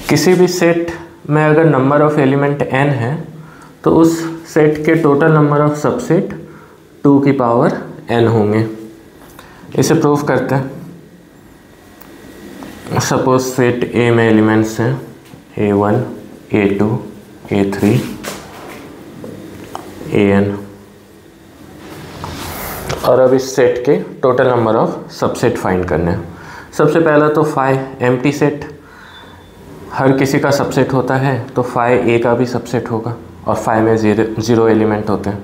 किसी भी सेट में अगर नंबर ऑफ एलिमेंट n है तो उस सेट के टोटल नंबर ऑफ सबसेट 2 की पावर n होंगे। इसे प्रूव करते हैं। सपोज सेट A में एलिमेंट्स हैं A1, A2, A3, AN और अब इस सेट के total number of subset find करने हैं। सबसे पहला तो फाई एम्प्टी सेट, हर किसी का सबसेट होता है तो फाई A का भी सबसेट होगा और फाई में ज़ीरो एलिमेंट होते हैं।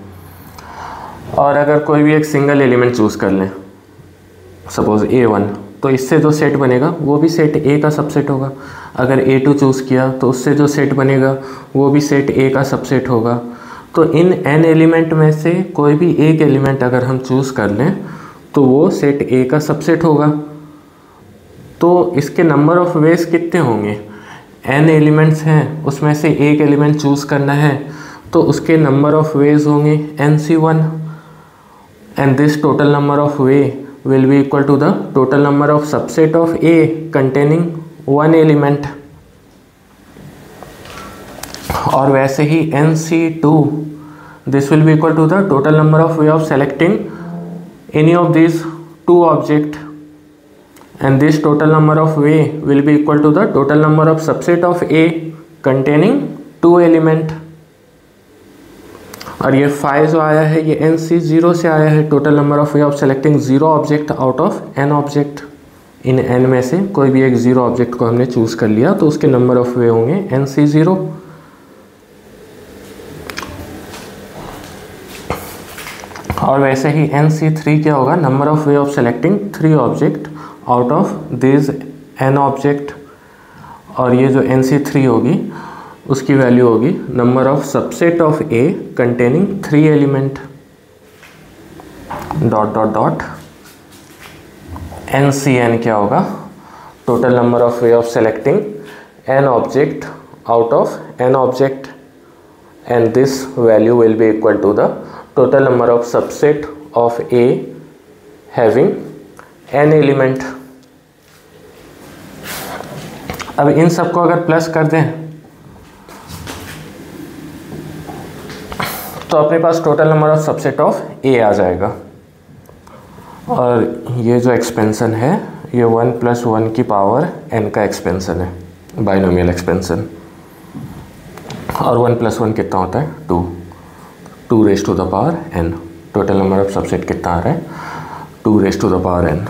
और अगर कोई भी एक सिंगल एलिमेंट चूज़ कर लें, सपोज़ A1, तो इससे जो सेट बनेगा वो भी सेट A का सबसेट होगा। अगर A2 चूज़ किया तो उससे जो सेट बनेगा वो भी सेट A का सबसेट होगा। तो इन n एलिमेंट में से कोई भी एक एलिमेंट अगर हम चूज़ कर लें तो वो सेट A का सबसेट होगा। तो इसके नंबर ऑफ़ वेज कितने होंगे? n एलिमेंट्स हैं, उसमें से एक एलिमेंट चूज़ करना है तो उसके नंबर ऑफ़ वेज होंगे nc1 and this total number of way will be equal to the total number of subset of A containing one element। और वैसे ही nc2 this will be equal to the total number of way of selecting any of these two object and this total number of way will be equal to the total number of subset of A containing two element। और ये phi जो आया है ये nc0 से आया है, total number of way of selecting 0 object out of n object. In n में से कोई भी एक 0 ऑब्जेक्ट को हमने चूज़ कर लिया तो उसके नंबर ऑफ वे होंगे nc0। और वैसे ही nc3 क्या होगा? Number of way of selecting 3 object out of this n object. और ये जो nc3 होगी उसकी वैल्यू होगी number of subset of A containing 3 element dot dot dot NCN क्या होगा? Total number of way of selecting n object out of n object and this value will be equal to the total number of subset of A having n element. अब इन सबको अगर plus कर दें तो अपने पास total number of subset of A आ जाएगा। और ये जो एक्सपेंसन है ये 1 + 1 की पावर n का एक्सपेंसन है, बाइनोमियल एक्सपेंसन। और 1 + 1 कितना होता है? 2 raised to the power n। Total number of subset कितना आ रहा है? 2 raised to the power n।